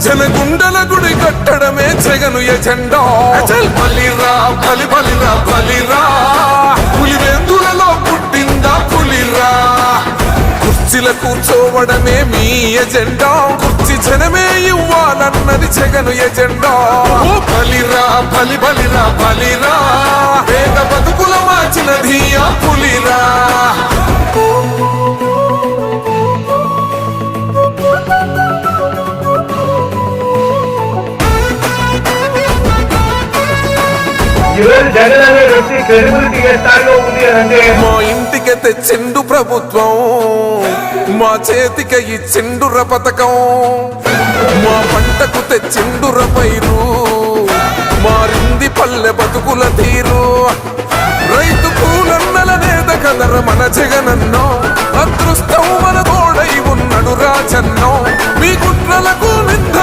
జనగుండల గుడి కట్టడమే జగను ఎజెండా బలిరా బలి బలిరా బలిరా పులివెందులలో పుట్టిందా పులిరా కుర్చీల కూర్చోవడమే మీ ఎజెండా కుర్చీ జనమే ఇవ్వాలన్నది జగను ఎజెండా బలిరా బలి బలిరా బలిరా పేద బతుకుల మార్చినది ఆ పులిరా జగన్ అనే వ్యక్తి క్రెడిబిలిటీ ఏ స్థాయిలో ఉంది అంటే మా ఇంటికి తెచ్చిండు ప్రభుత్వం మా చేతికి ఇచ్చిండుర పథకం మా పంటకు తెచ్చిండుర పైరు మారింది పల్లె బతుకుల తీరు రైతు కూలన్నల నేత కదర మన జగనన్నో అదృష్టం మన తోడై ఉన్నడు రాజన్నో మీ కుట్రలకు నిందల